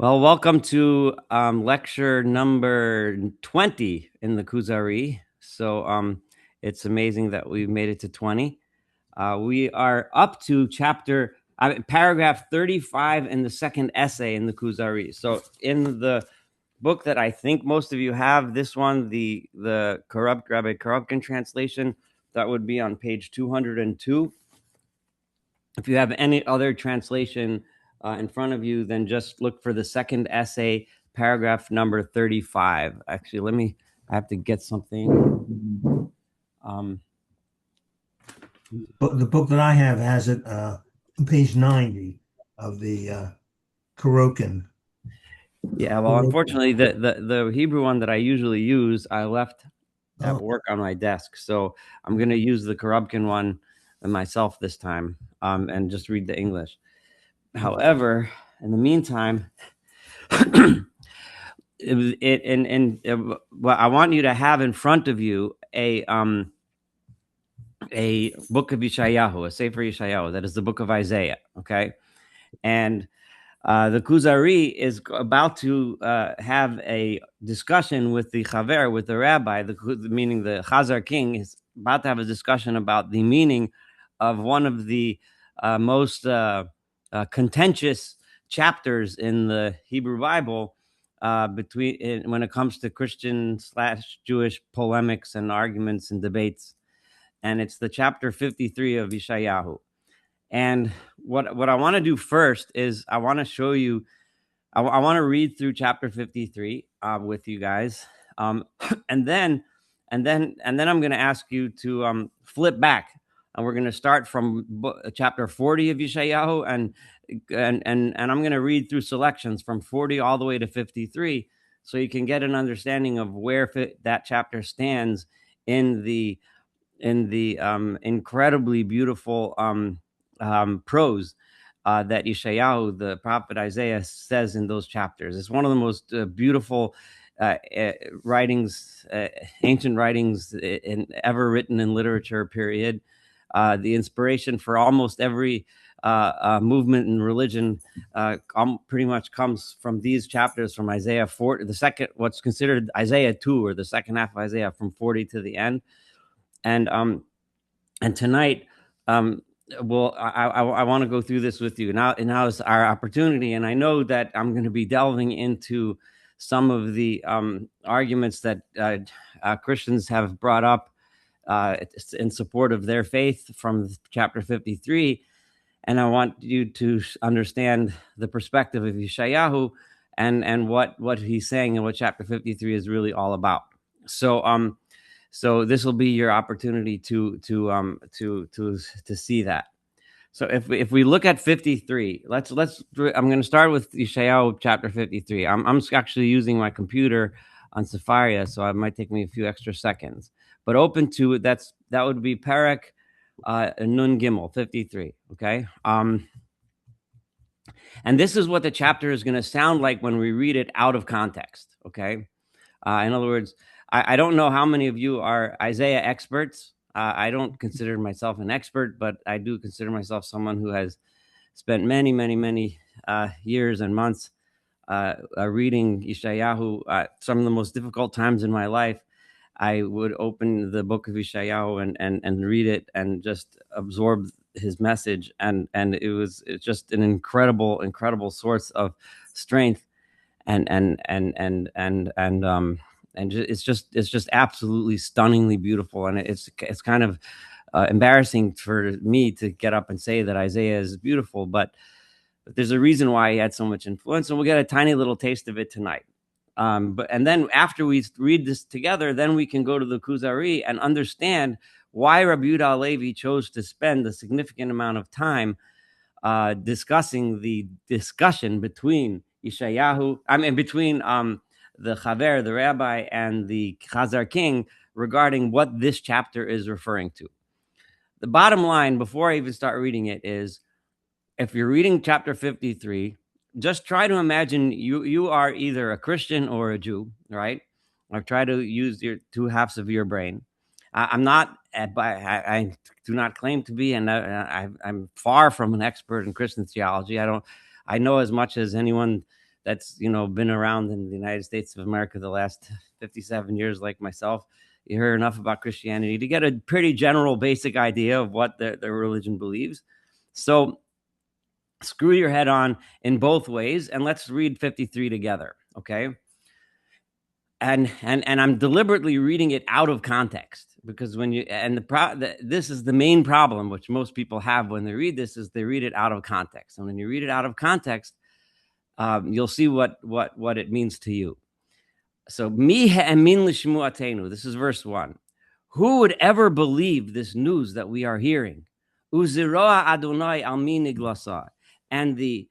Well, welcome to lecture number 20 in the Kuzari. It's amazing that we've made it to 20. We are up to paragraph 35 in the second essay in the Kuzari. So, in the book that I think most of you have, this one, the Rabbi Korobkin translation, that would be on page 202. If you have any other translation in front of you, then just look for the second essay, paragraph number 35. Actually, I have to get something. But the book that I have has it on page 90 of the Kurokin. Yeah, well, Kurokin. unfortunately, the Hebrew one that I usually use, I left at Oh, work on my desk. So I'm going to use the Korobkin one myself this time and just read the English. However, in the meantime, well, I want you to have in front of you a book of Yeshayahu, a Sefer Yeshayahu, that is the book of Isaiah. Okay, and the Kuzari is about to have a discussion with the Chaver, with the rabbi, meaning the Khazar King, is about to have a discussion about the meaning of one of the most contentious chapters in the Hebrew Bible when it comes to Christian/Jewish polemics and arguments and debates, and it's the chapter 53 of Yeshayahu. And what I want to do first is I want to show you. I want to read through chapter 53 with you guys, and then I'm going to ask you to flip back, and we're going to start from chapter 40 of Yeshayahu, and I'm going to read through selections from 40 all the way to 53, so you can get an understanding of where that chapter stands in the incredibly beautiful prose that Yeshayahu, the prophet Isaiah, says in those chapters. It's one of the most beautiful writings, ancient writings ever written in literature, period. The inspiration for almost every movement in religion pretty much comes from these chapters from Isaiah 4, what's considered Isaiah 2, or the second half of Isaiah, from 40 to the end. And tonight, well, I want to go through this with you now. And now is our opportunity, and I know that I'm going to be delving into some of the arguments that Christians have brought up in support of their faith from chapter 53, and I want you to understand the perspective of Yeshayahu and what he's saying and what chapter 53 is really all about. So this will be your opportunity to see that. So if we look at 53, let's I'm going to start with Yeshayahu chapter 53. I'm actually using my computer on Safari, so it might take me a few extra seconds. But open to it, that would be Perek Nun Gimel 53. Okay. And this is what the chapter is going to sound like when we read it out of context. Okay. In other words, I don't know how many of you are Isaiah experts. I don't consider myself an expert, but I do consider myself someone who has spent many, many, many years and months reading Yeshayahu. Some of the most difficult times in my life, I would open the book of Yeshayahu and read it and just absorb his message. And it's just an incredible source of strength and it's just absolutely stunningly beautiful, and it's kind of embarrassing for me to get up and say that Isaiah is beautiful, but there's a reason why he had so much influence, and we'll get a tiny little taste of it tonight. And then after we read this together, then we can go to the Kuzari and understand why Rabbi Yehuda Halevi chose to spend a significant amount of time discussing the discussion between between the Chaver, the rabbi, and the Khazar King regarding what this chapter is referring to. The bottom line, before I even start reading it, is if you're reading chapter 53, just try to imagine you are either a Christian or a Jew, right? Or try to use your two halves of your brain. I'm not, I do not claim to be, and I'm far from an expert in Christian theology. I know as much as anyone that's been around in the United States of America the last 57 years, like myself, you hear enough about Christianity to get a pretty general, basic idea of what their religion believes. So screw your head on in both ways, and let's read 53 together, okay? And I'm deliberately reading it out of context, because when you and this is the main problem which most people have when they read this, is they read it out of context. And when you read it out of context, you'll see what it means to you. So, mi ha'emin l'shmuatenu. This is verse 1. Who would ever believe this news that we are hearing? Uziroa Adonai al mi niglasa. And the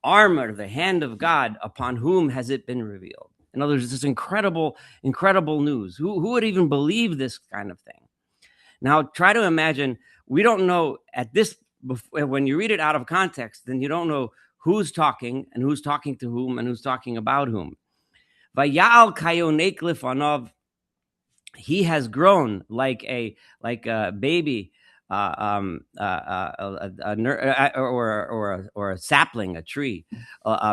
arm or the hand of God, upon whom has it been revealed? In other words, this incredible news. Who would even believe this kind of thing? Now, try to imagine. We don't know at this. When you read it out of context, then you don't know who's talking and who's talking to whom and who's talking about whom. Vayal kayonek lifanov. He has grown like a baby, or a sapling, a tree,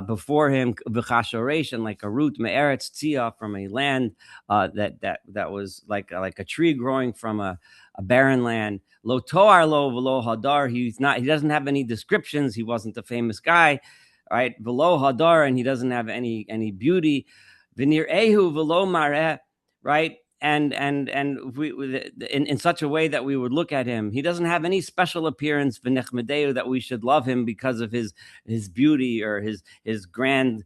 before him, v'chashoresh, like a root, me'eretz tzia, from a land that was like a tree growing from a barren land. Lo toar lo v'lo hadar. He doesn't have any descriptions. He wasn't a famous guy, right? V'lo hadar, and he doesn't have any beauty. V'nir ehu v'lo mareh, right? And we, in such a way that we would look at him. He doesn't have any special appearance, that we should love him because of his beauty or his grand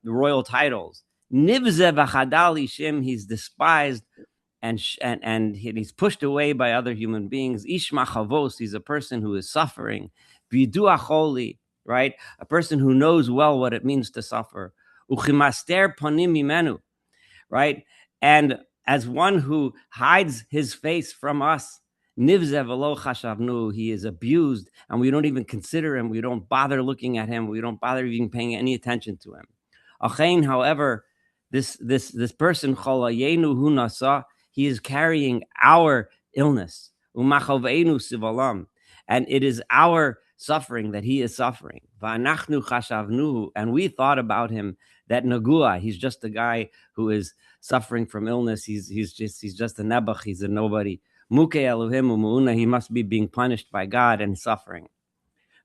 royal titles. Nivze v'chadal ishim. He's despised and he's pushed away by other human beings. Ish machavos. He's a person who is suffering. Vidu acholi, right? A person who knows well what it means to suffer. Uchimaster panim mimenu, right? And as one who hides his face from us, nivze v'lo chashavnu, he is abused, and we don't even consider him. We don't bother looking at him. We don't bother even paying any attention to him. Achein, however, this person, cholayenu hu nasa, he is carrying our illness, umachavenu sivalam, and it is our suffering that he is suffering. Va'anachnu chashavnu, and we thought about him that nagua, he's just a guy who is suffering from illness. He's just a nebuch. He's a nobody. Muke Elohim umu'una. He must be being punished by God and suffering.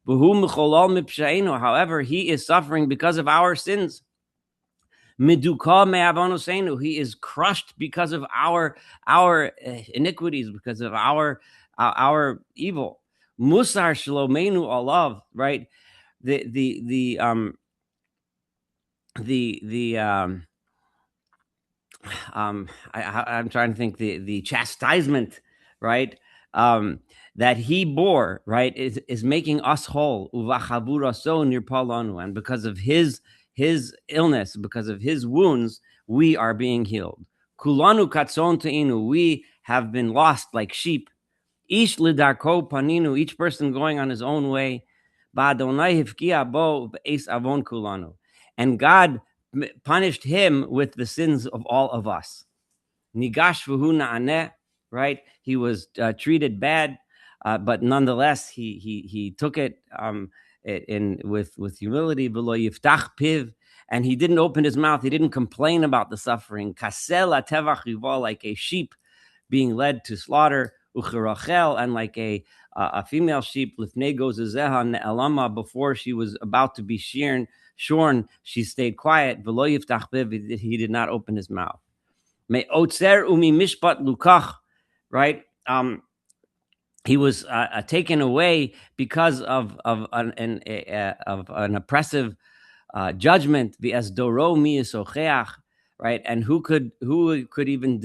However, he is suffering because of our sins. Miduka me'avonosenu. He is crushed because of our iniquities, because of our evil. Musar shlomenu alav. Right. I'm trying to think, the chastisement, right, that he bore, right, is making us whole. And because of his illness, because of his wounds, we are being healed. Kulanu katson teinu. We have been lost like sheep. Ish lidarko paninu. Each person going on his own way. Ba'adonai hifkia bo be'es avon kulanu. And God punished him with the sins of all of us. Nigash v'hu na'aneh, right? He was treated bad, but nonetheless he took it with humility. V'lo yiftach piv, and he didn't open his mouth. He didn't complain about the suffering. Kasel atevach yival, like a sheep being led to slaughter. Uchirachel, and like a female sheep, lifnei gozezeha ne'elama, before she was about to be shorn, she stayed quiet. V'lo yiftach piv, he did not open his mouth. Me otzer umi mishpat lukach, right? He was taken away because of an oppressive judgment. V'as doro mi yisocheach, right? And who could even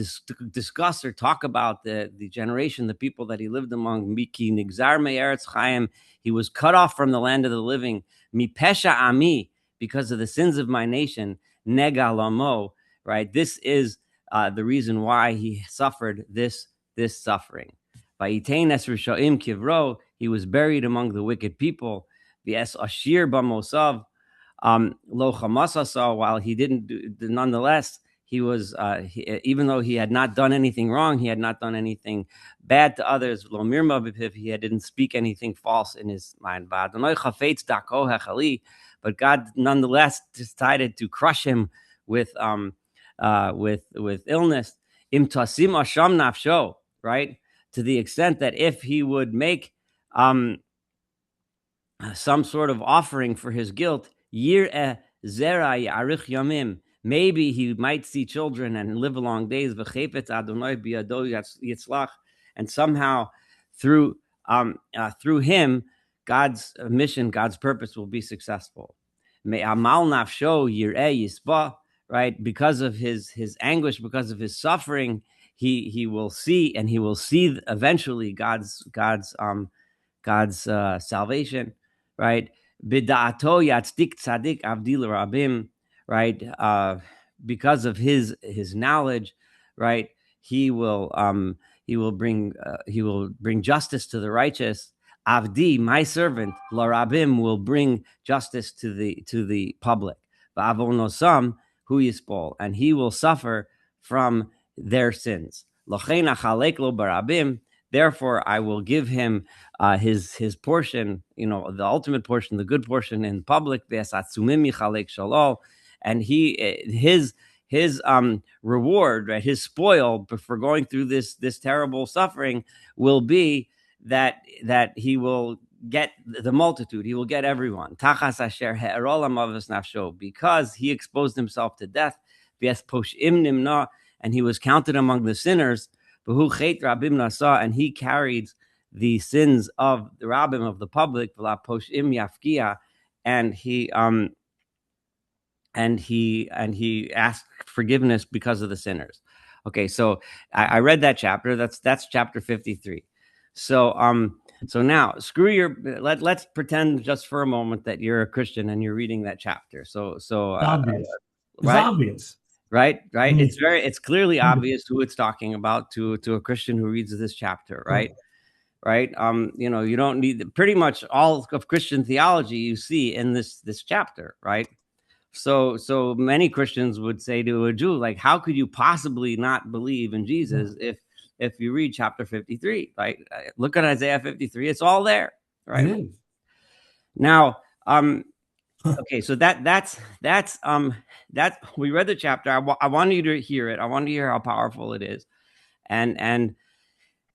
discuss or talk about the generation, the people that he lived among? Miki nigzar me'eretz chaim. He was cut off from the land of the living. Mi pesha ami, because of the sins of my nation. Negalamo, right? This is the reason why he suffered this suffering. Vayitain es rishaim kivro, he was buried among the wicked people. V'es ashir b'mosav, lo chamasasa, while he didn't do, nonetheless even though he had not done anything wrong, he had not done anything bad to others. He didn't speak anything false in his mind. But God nonetheless decided to crush him with illness. Right, to the extent that if he would make some sort of offering for his guilt, maybe he might see children and live long days, and somehow through him, God's mission, God's purpose will be successful. Right, because of his anguish, because of his suffering, he will see, and he will see eventually God's salvation, right? Bida'ato yatzdik tzadik avdil rabim, right? Because of his knowledge, right? He will bring justice to the righteous. Avdi, my servant, larabim, will bring justice to the public. Va'avonosam hu yispol, and he will suffer from their sins. Lochein achalek lo barabim. Therefore, I will give him his portion, the ultimate portion, the good portion in public. And his reward, right, his spoil for going through this terrible suffering will be that he will get the multitude. He will get everyone. Because he exposed himself to death, and he was counted among the sinners. And he carried the sins of the rabbim, of the public, and he asked forgiveness because of the sinners. Okay, so I read that chapter. That's chapter 53. So now let's pretend just for a moment that you're a Christian and you're reading that chapter. So obvious. It's right? Obvious. Right. It's clearly obvious who it's talking about to a Christian who reads this chapter, right? Right. You don't need pretty much all of Christian theology you see in this chapter, right? So many Christians would say to a Jew, like, how could you possibly not believe in Jesus if you read chapter 53? Right? Look at Isaiah 53; it's all there, right? Now, okay, so that's we read the chapter. I want you to hear it. I want to hear how powerful it is, and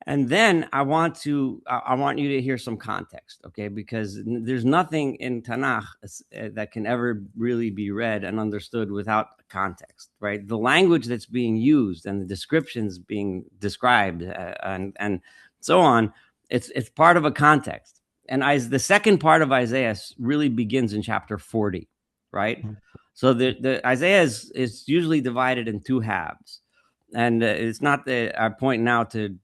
then I want you to hear some context, okay? Because there's nothing in Tanakh that can ever really be read and understood without context, right? The language that's being used and the descriptions being described and so on, it's part of a context. And the second part of Isaiah really begins in chapter 40, right? So the Isaiah is usually divided in two halves, and it's not our point now to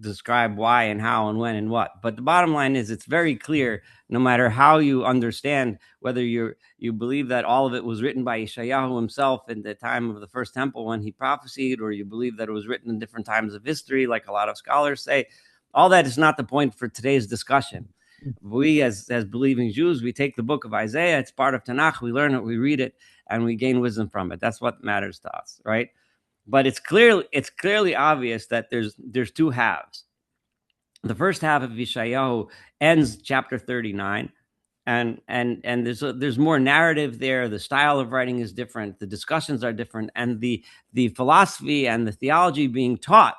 describe why and how and when and what. But the bottom line is, it's very clear, no matter how you understand, whether you believe that all of it was written by Yeshayahu himself in the time of the first temple when he prophesied, or you believe that it was written in different times of history, like a lot of scholars say. All that is not the point for today's discussion. We, as believing Jews, we take the book of Isaiah. It's part of Tanakh. We learn it, we read it, and we gain wisdom from it. That's what matters to us, right? But it's clearly obvious that there's two halves. The first half of Yeshayahu ends chapter 39, and there's more narrative there. The style of writing is different. The discussions are different, and the philosophy and the theology being taught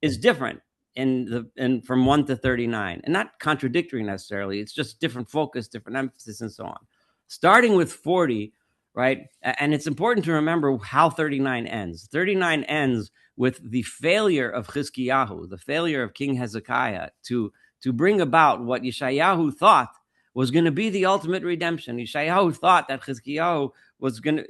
is different in from 1 to 39, and not contradictory necessarily. It's just different focus, different emphasis, and so on. Starting with 40, right? And it's important to remember how 39 ends. 39 ends with the failure of Chizkiyahu, the failure of King Hezekiah to bring about what Yeshayahu thought was going to be the ultimate redemption. Yeshayahu thought that Chizkiyahu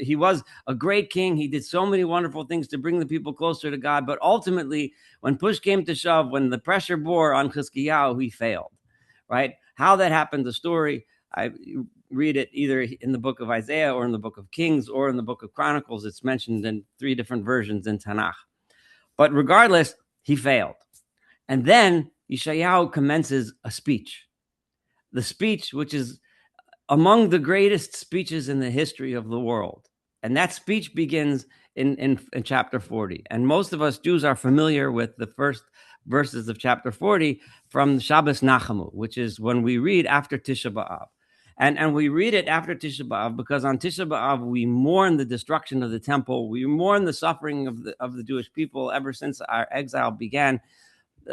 he was a great king. He did so many wonderful things to bring the people closer to God. But ultimately, when push came to shove, when the pressure bore on Chizkiyahu, he failed, right? How that happened, the story, I read it either in the book of Isaiah or in the book of Kings or in the book of Chronicles. It's mentioned in 3 different versions in Tanakh. But regardless, he failed. And then Yeshayahu commences a speech. The speech, which is among the greatest speeches in the history of the world. And that speech begins in chapter 40. And most of us Jews are familiar with the first verses of chapter 40 from Shabbos Nachamu, which is when we read after Tisha B'Av. And we read it after Tisha B'Av because on Tisha B'Av we mourn the destruction of the temple. We mourn the suffering of the Jewish people ever since our exile began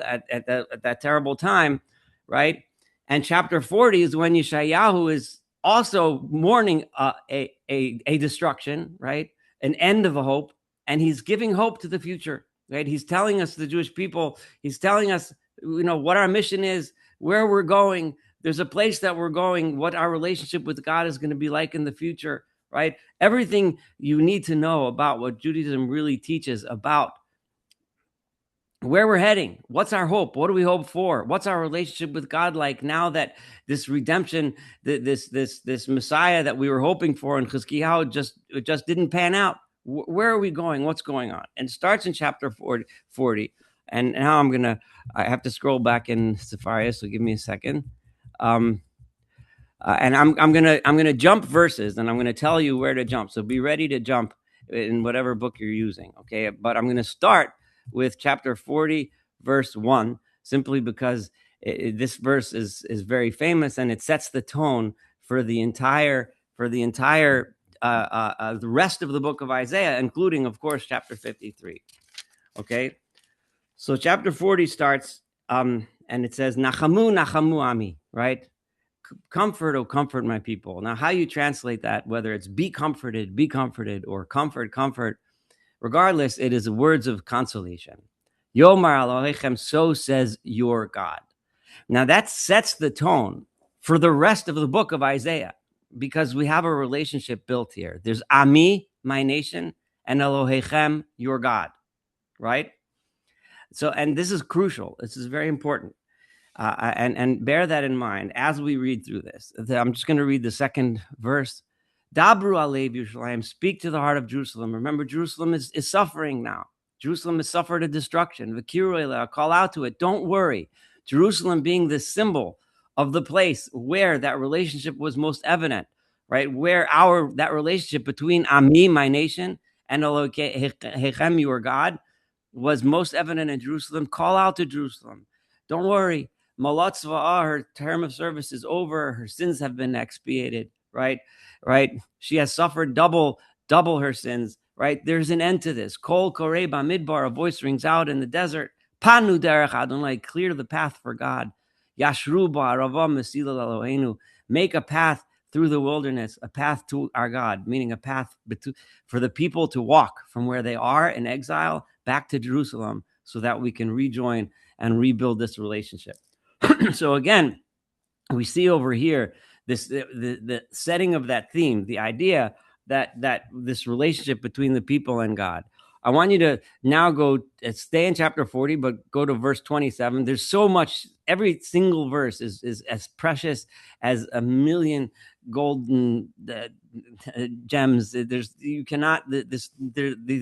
at that terrible time, right? And chapter 40 is when Yeshayahu is also mourning a destruction, right? An end of a hope, and he's giving hope to the future, right? He's telling us, the Jewish people, he's telling us, what our mission is, where we're going. There's a place that we're going, what our relationship with God is going to be like in the future, right? Everything you need to know about what Judaism really teaches about where we're heading, what's our hope, what do we hope for, what's our relationship with God like now that this redemption, this Messiah that we were hoping for in Chizkiyahu just didn't pan out. Where are we going? What's going on? And it starts in chapter 40. And now I have to scroll back in Sephariah, so give me a second. And I'm gonna jump verses, and I'm gonna tell you where to jump. So be ready to jump in whatever book you're using, okay? But I'm gonna start with chapter 40, verse 1, simply because this verse is very famous, and it sets the tone for the entire the rest of the book of Isaiah, including, of course, chapter 53. Okay, so chapter 40 starts, and it says, "Nachamu, nachamu ami," right? Comfort, oh comfort my people. Now, how you translate that, whether it's be comforted, or comfort, comfort, regardless, it is words of consolation. Yomar Elohechem, so says your God. Now that sets the tone for the rest of the book of Isaiah, because we have a relationship built here. There's Ami, my nation, and Elohechem, your God, right? So, and this is crucial. This is very important. And bear that in mind as we read through this. I'm just going to read the second verse. Dabru alev Yerushalayim, speak to the heart of Jerusalem. Remember, Jerusalem is suffering now. Jerusalem has suffered a destruction. V'kiru eleh, call out to it. Don't worry. Jerusalem being the symbol of the place where that relationship was most evident, right? Where that relationship between Ami, my nation, and Elohechem, your God, was most evident in Jerusalem. Call out to Jerusalem. Don't worry. Malat Tzva'ah, her term of service is over. Her sins have been expiated, right? She has suffered double her sins, right? There's an end to this. Kol koreh bamidbar, a voice rings out in the desert. Panu derech Adonai, clear the path for God. Yashru ba'arava mesila Eloheinu, make a path through the wilderness, a path to our God, meaning a path for the people to walk from where they are in exile back to Jerusalem, so that we can rejoin and rebuild this relationship. So again, we see over here the setting of that theme, the idea that this relationship between the people and God. I want you to now stay in chapter 40, but go to verse 27. There's so much. Every single verse is as precious as a million golden gems. The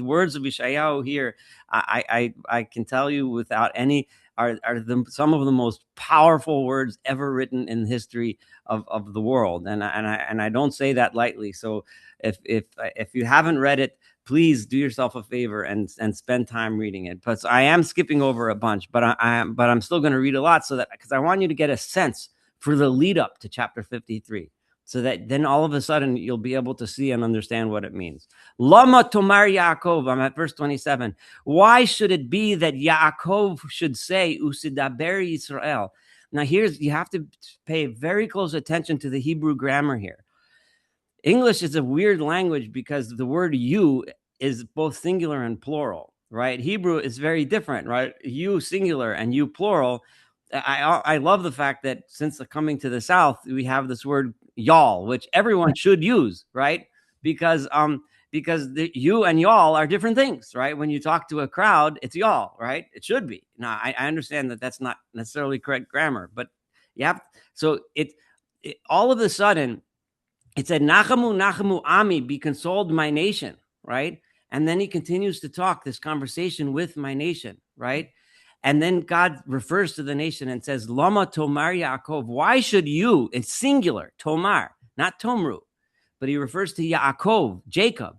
words of Yeshayahu here, I can tell you without any, are some of the most powerful words ever written in the history of the world, and I don't say that lightly. So if you haven't read it, please do yourself a favor and spend time reading it. But I am skipping over a bunch, but I'm still going to read a lot, so that, because I want you to get a sense for the lead up to chapter 53, so that then all of a sudden you'll be able to see and understand what it means. Lama tomar Yaakov, I'm at verse 27. Why should it be that Yaakov should say Usidaber Yisrael? Now you have to pay very close attention to the Hebrew grammar here. English is a weird language because the word you is both singular and plural, right? Hebrew is very different, right? You singular and you plural. I love the fact that since coming to the South, we have this word y'all, which everyone should use, right? Because you and y'all are different things, right? When you talk to a crowd, it's y'all, right? It should be. Now, I understand that that's not necessarily correct grammar, but so all of a sudden, it said, Nachamu, Nachamu, Ami, be consoled, my nation, right? And then he continues to talk this conversation with my nation, right? And then God refers to the nation and says, Lama Tomar Yaakov, why should you, it's singular, Tomar, not Tomru, but he refers to Yaakov, Jacob.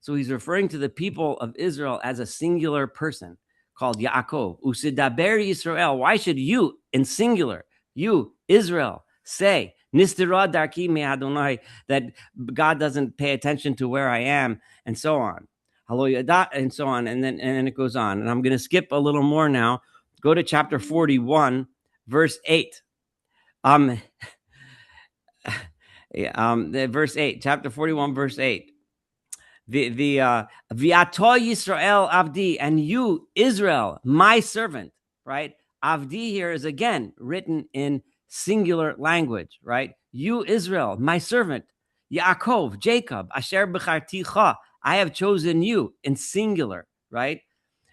So he's referring to the people of Israel as a singular person called Yaakov. Usidaber Yisrael. Why should you, in singular, you, Israel, say, Nistira darki me Adonai, that God doesn't pay attention to where I am, and so on. And so on. And then it goes on. And I'm going to skip a little more now. Go to chapter 41, verse 8. Verse 8, chapter 41, verse 8. V'ato Yisrael Avdi, and you, Israel, my servant, right? Avdi here is again written in singular language, right? You, Israel, my servant. Yaakov, Jacob, Asher B'charticha, I have chosen you, in singular, right?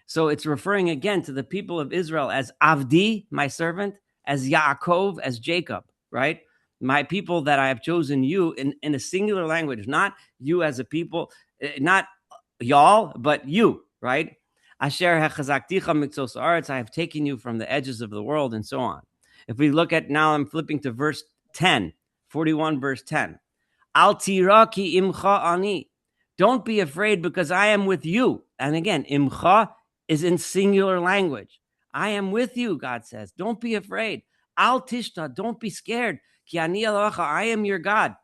So it's referring again to the people of Israel as Avdi, my servant, as Yaakov, as Jacob, right? My people that I have chosen you, in a singular language, not you as a people, not y'all, but you, right? Asher hechazakticha mitzos haaretz, I have taken you from the edges of the world, and so on. If we look at, now I'm flipping to verse 10, 41 verse 10. Al tira ki imcha ani. Don't be afraid, because I am with you. And again, imcha is in singular language. I am with you, God says. Don't be afraid. Al tishta, don't be scared. Ki ani Elohecha, I am your God.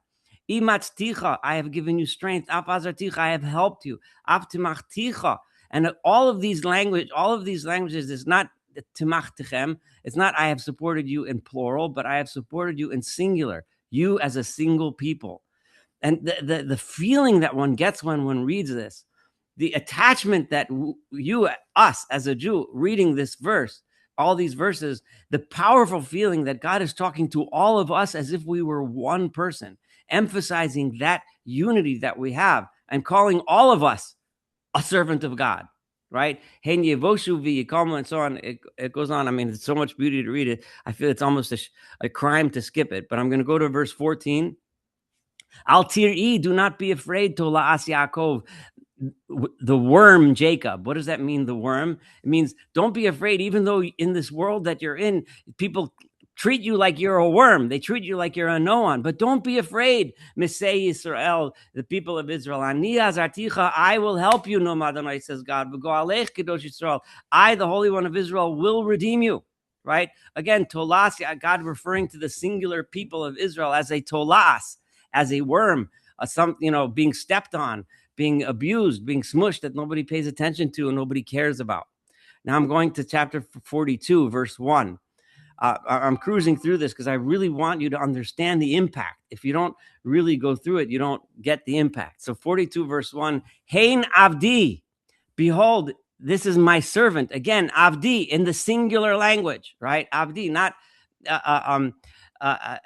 Imatzticha, I have given you strength. Af azarticha, I have helped you. Af timachticha. And all of these languages is not timachtichem. It's not I have supported you in plural, but I have supported you in singular. You as a single people. And the feeling that one gets when one reads this, the attachment that us as a Jew, reading this verse, all these verses, the powerful feeling that God is talking to all of us as if we were one person, emphasizing that unity that we have and calling all of us a servant of God, right? And so on. It goes on. I mean, it's so much beauty to read it. I feel it's almost a crime to skip it, but I'm going to go to verse 14. Al tir'i, do not be afraid, Tola'as Yaakov, the worm Jacob. What does that mean, the worm? It means don't be afraid, even though in this world that you're in, people treat you like you're a worm. They treat you like you're a no-one. But don't be afraid, Misei Yisrael, the people of Israel. Ani azarticha, I will help you, no Adonai, says God. V'go'alech kadosh Yisrael, I, the Holy One of Israel, will redeem you. Right? Again, tolas, God referring to the singular people of Israel as a tolas, as a worm, being stepped on, being abused, being smushed, that nobody pays attention to and nobody cares about. Now I'm going to chapter 42, verse 1. I'm cruising through this because I really want you to understand the impact. If you don't really go through it, you don't get the impact. So 42, verse 1, Hein Avdi, behold, this is my servant. Again, Avdi in the singular language, right? Avdi, not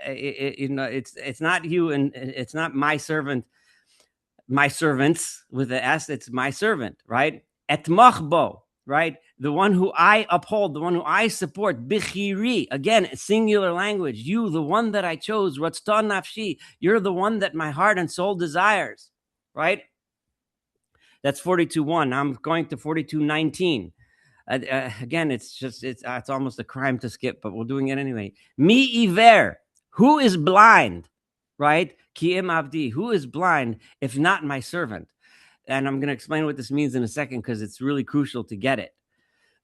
it's not you, and it's not my servant, my servants with the S, it's my servant, right? Etmachbo, right? The one who I uphold, the one who I support. Bichiri, again, singular language. You, the one that I chose. Ratzta nafshi, you're the one that my heart and soul desires, right? That's 42:1. Now I'm going to 42:19. Again, it's almost a crime to skip, but we're doing it anyway. Mi iver, who is blind, right? Ki'im avdi, who is blind if not my servant? And I'm going to explain what this means in a second because it's really crucial to get it.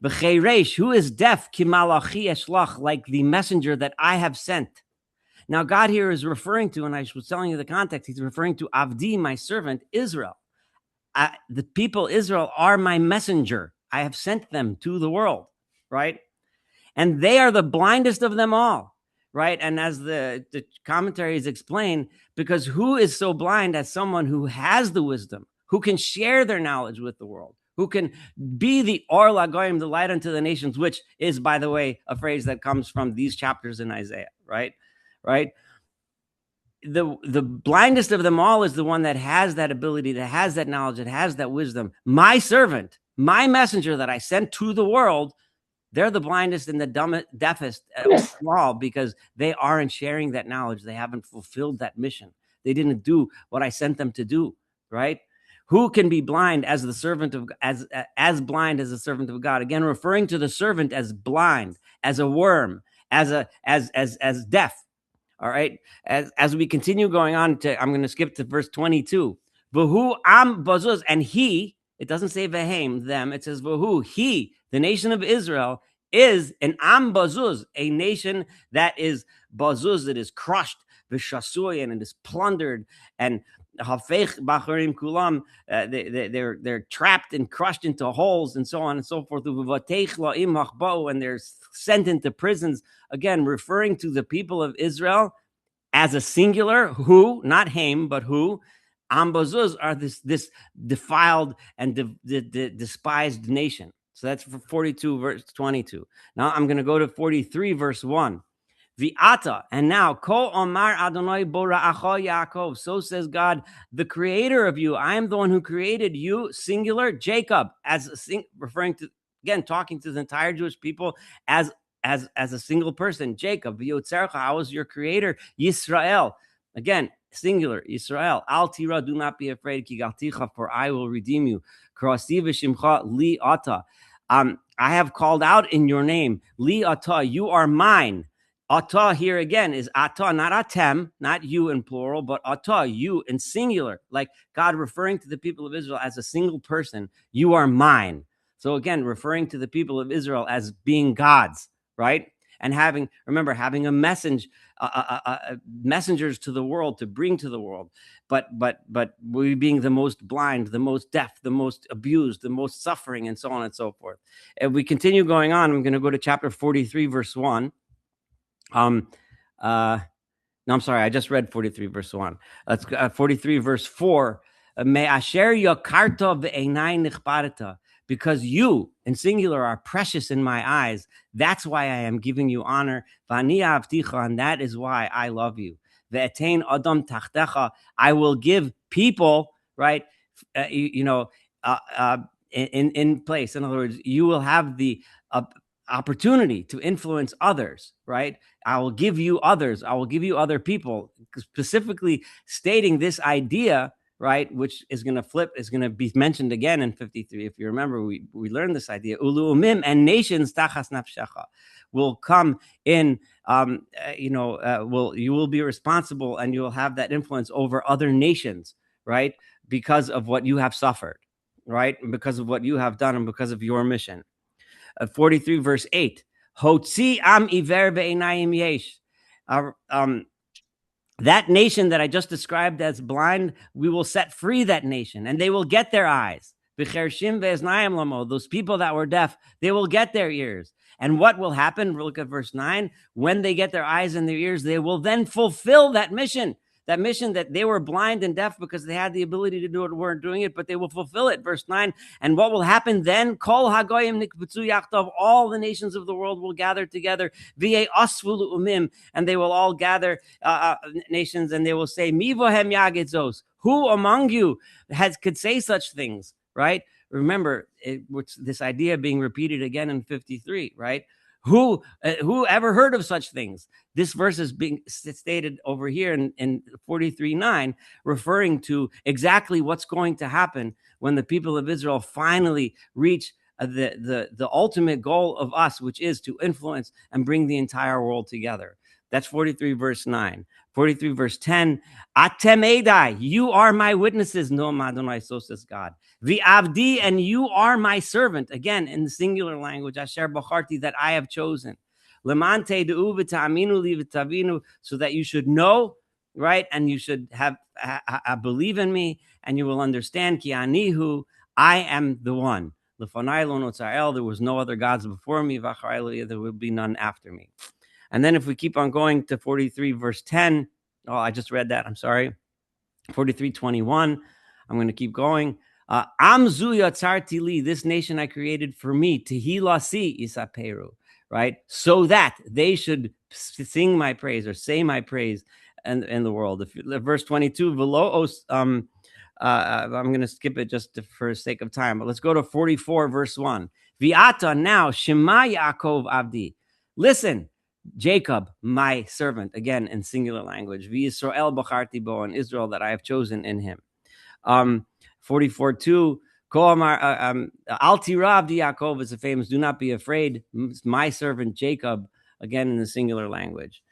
V'cheiresh, who is deaf? Ki malachi eshlach, like the messenger that I have sent. Now, God here is referring to, and I was telling you the context, he's referring to Avdi, my servant, Israel. The people Israel are my messenger. I have sent them to the world, right? And they are the blindest of them all, right? And as the commentaries explain, because who is so blind as someone who has the wisdom, who can share their knowledge with the world, who can be the Or Lagoyim, the light unto the nations, which is, by the way, a phrase that comes from these chapters in Isaiah, right? The blindest of them all is the one that has that ability, that has that knowledge, that has that wisdom. My servant, my messenger that I sent to the world, they're the blindest and the deafest of all because they aren't sharing that knowledge. They haven't fulfilled that mission. They didn't do what I sent them to do, right? Who can be blind as the servant of, as blind as the servant of God? Again, referring to the servant as blind, as a worm, as deaf. All right. As we continue going on I'm going to skip to verse 22. V'hu am bazuz, and he, it doesn't say vehem, them, it says v'hu, he, the nation of Israel, is an am bazuz, a nation that is bazuz, that is crushed, v'shasui, and it is plundered, and hafech bacharim kulam, they're trapped and crushed into holes and so on and so forth, and they're sent into prisons, again referring to the people of Israel as a singular, who, not him, but who, ambazuz, are this defiled and despised nation. So that's for 42 verse 22. Now I'm going to go to 43 verse 1. Vi'ata, and now, Ko Omar Adonai Bora'acha Yaakov. So says God, the creator of you. I am the one who created you, singular, Jacob, referring to, again, talking to the entire Jewish people as a single person, Jacob. V'yotzercha, I was your creator, Yisrael. Again, singular, Yisrael. Al tira, do not be afraid, ki galticha, for I will redeem you. Krasi v'shimcha li ata. I have called out in your name, li ata, you are mine. Ata here again is ata, not atem, not you in plural, but ata, you in singular, like God referring to the people of Israel as a single person. You are mine. So again, referring to the people of Israel as being God's, right? And having a messengers to the world to bring to the world, but we being the most blind, the most deaf, the most abused, the most suffering, and so on and so forth. If we continue going on, I'm going to go to chapter 43, verse 1. No, I'm sorry. I just read 43 verse 1. Let's 43 verse 4. Me asher yakarta ve'einai nichbarata. Because you, in singular, are precious in my eyes. That's why I am giving you honor. V'ani avticha, and that is why I love you. Ve'etein adam tachtecha. I will give people, right? In place. In other words, you will have the opportunity to influence others, right? I will give you others. I will give you other people, specifically stating this idea, right? Which is going to flip, is going to be mentioned again in 53. If you remember, we learned this idea. Ulu'umim, and nations tachas nafshecha will come in, you will be responsible, and you will have that influence over other nations, right? Because of what you have suffered, right? And because of what you have done, and because of your mission. 43 verse 8. Hotzi am iver ve'einayim yesh. That nation that I just described as blind, we will set free that nation, and they will get their eyes. Those people that were deaf, they will get their ears. And what will happen? Look at verse 9. When they get their eyes and their ears, they will then fulfill that mission. That mission that they were blind and deaf because they had the ability to do it, weren't doing it, but they will fulfill it. Verse 9. And what will happen then? Kol hagoyim nikbetzu yachtav. All the nations of the world will gather together. V'yei asvu lu'umim. And they will all gather nations, and they will say, Mi vohem yagetzos. Who among you could say such things, right? Remember, this idea being repeated again in 53, right? Who ever heard of such things? This verse is being stated over here in 43:9, referring to exactly what's going to happen when the people of Israel finally reach the ultimate goal of us, which is to influence and bring the entire world together. That's 43 verse 9. 43 verse 10. Atem edai, you are my witnesses. No Adonai, so says God. V'avdi, and you are my servant. Again, in the singular language, asher bacharti, that I have chosen. Lemante de'u v'ta'aminu li v'tavinu, so that you should know, right? And you should have believe in me, and you will understand. Ki anihu, I am the one. Lefanai lo notzarel, there was no other gods before me. V'acharei lo, there will be none after me. And then if we keep on going to 43 verse 10, I just read that, I'm sorry. 43:21, I'm going to keep going. Amzu yatzarti li, this nation I created for me, tehilasi isaperu, right? So that they should sing my praise or say my praise in the world. Verse 22, veloos, I'm going to skip it just for sake of time, but let's go to 44 verse 1. Viata, now, Shema Yaakov Avdi. Listen, Jacob, my servant, again in singular language. V'Yisrael bacharti bo, in Israel that I have chosen in him. 44:2. Al tirav di Yaakov is a famous. Do not be afraid, my servant Jacob. Again in the singular language.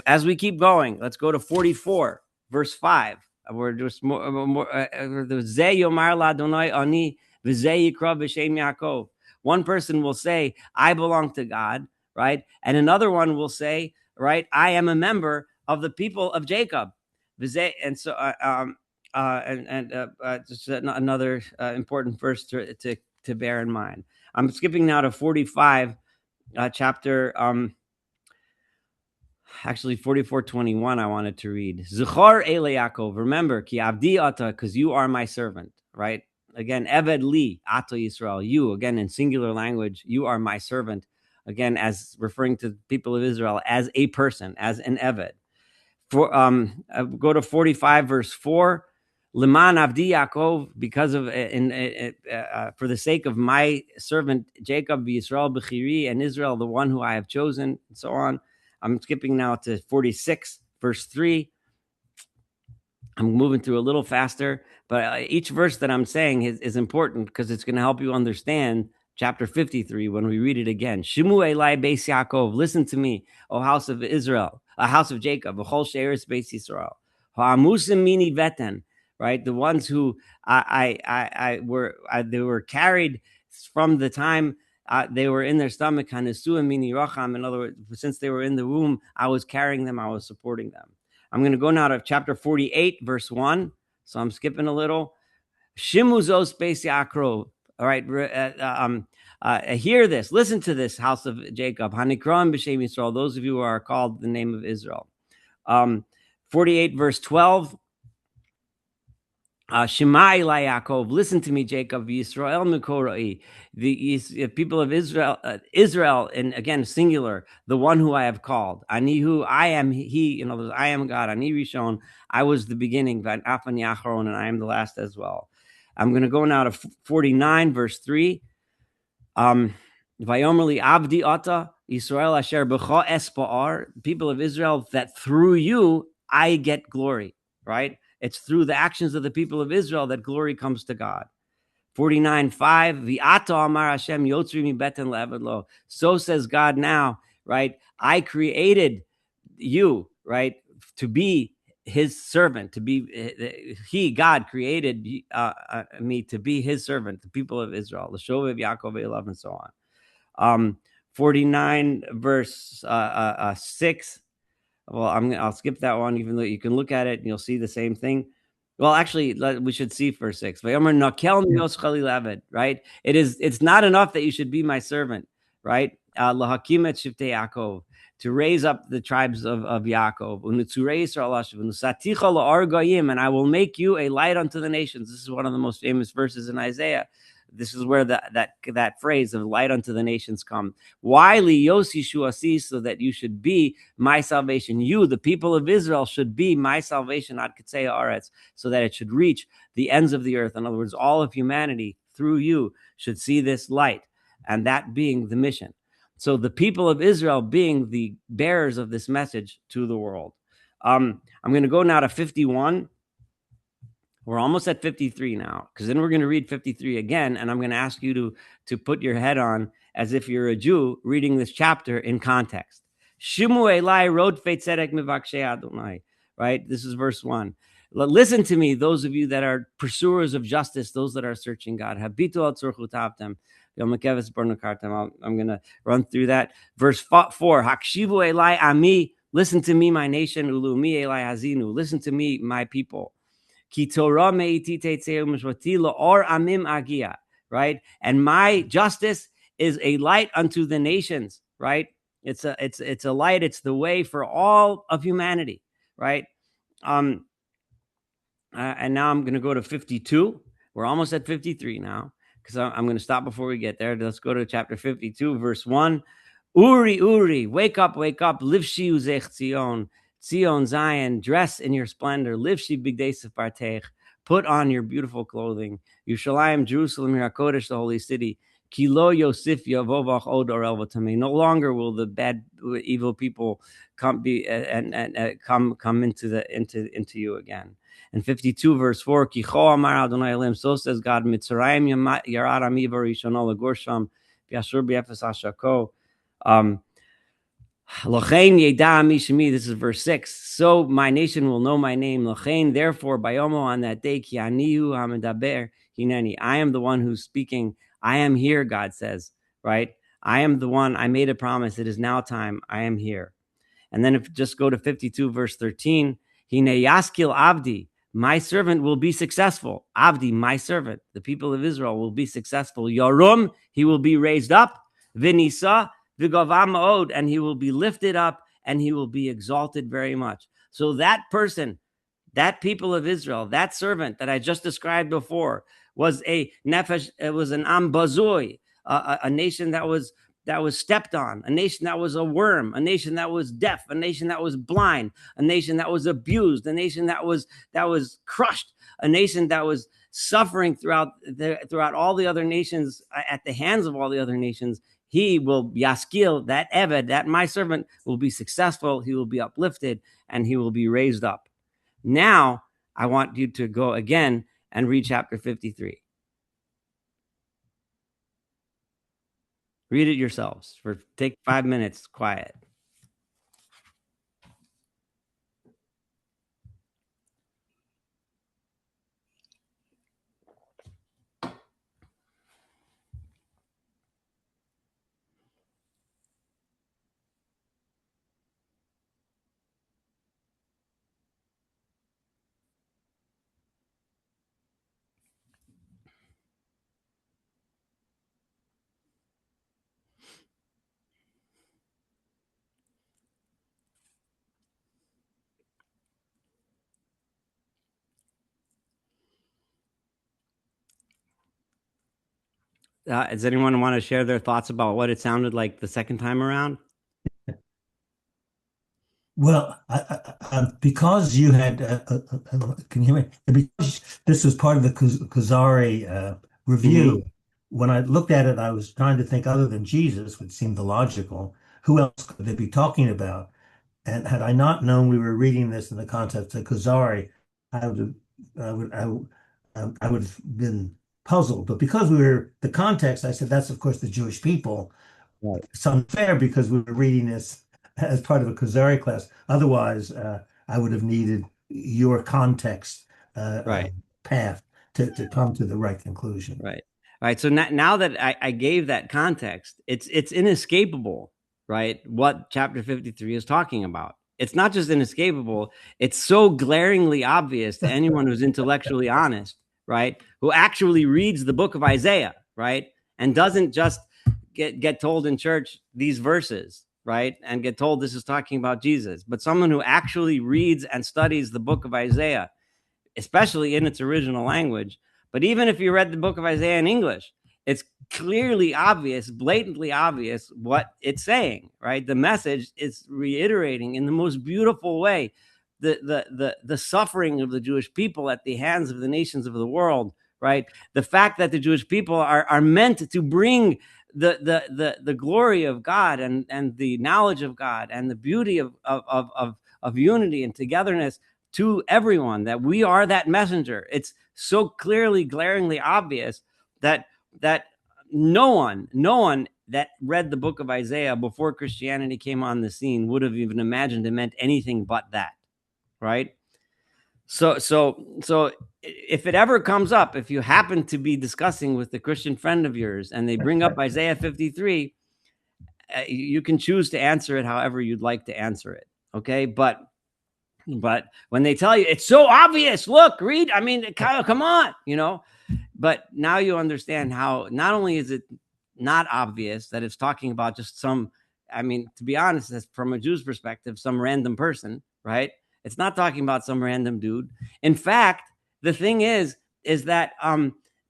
As we keep going, let's go to 44 verse 5. we're just more the Zeh Yomar LaAdonai Ani v'Zeh Yikra b'Shem Yaakov. One person will say, I belong to God, right? And another one will say, right, I am a member of the people of Jacob. And so, just another important verse to bear in mind. I'm skipping now to 45, chapter, actually 44:21. I wanted to read. Zechor Ele Yaakov, remember, ki avdi ata, because you are my servant, right? Again, Eved li ato Yisrael, you, again in singular language, you are my servant. Again, as referring to the people of Israel as a person, as an Eved. Go to 45 verse 4. Liman avdi Yaakov, because of for the sake of my servant Jacob, Yisrael b'chiri, and Israel, the one who I have chosen, and so on. I'm skipping now to 46 verse 3. I'm moving through a little faster, but each verse that I'm saying is important because it's going to help you understand chapter 53 when we read it again. Shimu Elai Beis Yaakov, listen to me, O house of Israel, a house of Jacob, V'chol she'eretz Beis Yisrael. Ha'amusim mini veten, right? The ones who they were carried from the time they were in their stomach, Hanesuim mini racham. In other words, since they were in the womb, I was carrying them, I was supporting them. I'm going to go now to chapter 48, verse 1. So I'm skipping a little. Shimuzos Beis Yaakov. All right. Hear this. Listen to this, house of Jacob. Hanikram b'Shem Yisrael. Those of you who are called the name of Israel. 48, verse 12. Shema Eli Yaakov, listen to me, Jacob, Yisrael Mekorai, the people of Israel, Israel, and again, singular, the one who I have called. Anihu, I am he, in other words, I am God. Ani Rishon, I was the beginning, Van Afan Yacharon, and I am the last as well. I'm going to go now to 49, verse 3. Vayomerli Avdi Ata, Yisrael Asher B'cha Espa'ar, people of Israel, that through you I get glory, right? It's through the actions of the people of Israel that glory comes to God. 49:5. V'ata amar Hashem yotzri mi beten le'eved lo. So says God now, right? I created you, right, to be his servant, to be God created me to be his servant, the people of Israel, the Shovev Yaakov Elav, and so on. 49 verse 6. Well, I'll skip that one, even though you can look at it and you'll see the same thing. Well, actually, we should see verse 6. Right? It's not enough that you should be my servant, right? To raise up the tribes of Yaakov. And I will make you a light unto the nations. This is one of the most famous verses in Isaiah. This is where that phrase of light unto the nations come. Why liyosi shuasi, so that you should be my salvation. You, the people of Israel, should be my salvation, ad katzei haaretz, so that it should reach the ends of the earth. In other words, all of humanity through you should see this light, and that being the mission. So the people of Israel being the bearers of this message to the world. I'm going to go now to 51. We're almost at 53 now, because then we're going to read 53 again, and I'm going to ask you to put your head on as if you're a Jew reading this chapter in context. Shimu Eli rod tzedek mivakshei Adonai. Right? This is verse 1. Listen to me, those of you that are pursuers of justice, those that are searching God. Habitu al tzorchutavtem. I'm going to run through that. Verse 4. Hakshivu Eli ami. Listen to me, my nation. Ulumi Eli hazinu. Listen to me, my people. Right? And my justice is a light unto the nations, right? It's a light, it's the way for all of humanity, right? And now I'm going to go to 52. We're almost at 53 now, because I'm going to stop before we get there. Let's go to chapter 52, verse 1. Uri, wake up, livshi uzech Zion. Zion, Zion, dress in your splendor. Livshi bigdei sefartech. Put on your beautiful clothing. Yerushalayim, Jerusalem, your HaKodesh, the holy city. Kilo Yosif Yavovach Od Orel V'Tamei. No longer will the bad, evil people come into you again. And 52 verse 4. Kicho Amar Adonai Elohim. So says God. Mitzrayim Yarad Ami Varishono Lagorsham Yashur B'Efes Hashako. This is verse 6. So my nation will know my name. Therefore, Bayomo, on that day, Hineni. I am the one who's speaking. I am here, God says, right? I am the one. I made a promise. It is now time. I am here. And then if just go to 52, verse 13, Hine Yaskil Avdi, my servant will be successful. Avdi, my servant, the people of Israel will be successful. Yorum, he will be raised up. Vinisa, Vigovam Od, and he will be lifted up and he will be exalted very much. So that person, that people of Israel, that servant that I just described before, was a nefesh. It was an ambazoi, a nation that was stepped on, a nation that was a worm, a nation that was deaf, a nation that was blind, a nation that was abused, a nation that was crushed, a nation that was suffering throughout all the other nations, at the hands of all the other nations. He will yaskil, that Eved, that my servant, will be successful. He will be uplifted and he will be raised up. Now, I want you to go again and read chapter 53. Read it yourselves. Take 5 minutes, quiet. Does anyone want to share their thoughts about what it sounded like the second time around? Well, because you had, can you hear me? Because this was part of the Kuzari review. When I looked at it, I was trying to think, other than Jesus, which seemed illogical, who else could they be talking about? And had I not known we were reading this in the context of Khazari, I would have, I would have been puzzled. But because we were the context, I said that's of course the Jewish people. Right. It's unfair because we were reading this as part of a Khazari class. Otherwise, I would have needed your context Right. path to come to the right conclusion. Right. All right. So now that I gave that context, it's inescapable, right? What chapter 53 is talking about. It's not just inescapable, it's so glaringly obvious to anyone who's intellectually honest, right? Who actually reads the book of Isaiah, right? And doesn't just get told in church these verses, right? And get told this is talking about Jesus, but someone who actually reads and studies the book of Isaiah, especially in its original language. But even if you read the book of Isaiah in English, it's clearly obvious, blatantly obvious what it's saying, right? The message is reiterating in the most beautiful way the suffering of the Jewish people at the hands of the nations of the world, right? The fact that the Jewish people are meant to bring the glory of God and the knowledge of God and the beauty of unity and togetherness to everyone, that we are that messenger. It's so clearly, glaringly obvious that no one that read the book of Isaiah before Christianity came on the scene would have even imagined it meant anything but that, right? So if it ever comes up, if you happen to be discussing with a Christian friend of yours and they bring up Isaiah 53, you can choose to answer it however you'd like to answer it, okay? But when they tell you it's so obvious, look, read, I mean, come on, but now you understand how not only is it not obvious that it's talking about just some, I mean, to be honest, from a Jew's perspective, some random person, right? It's not talking about some random dude. In fact, the thing is that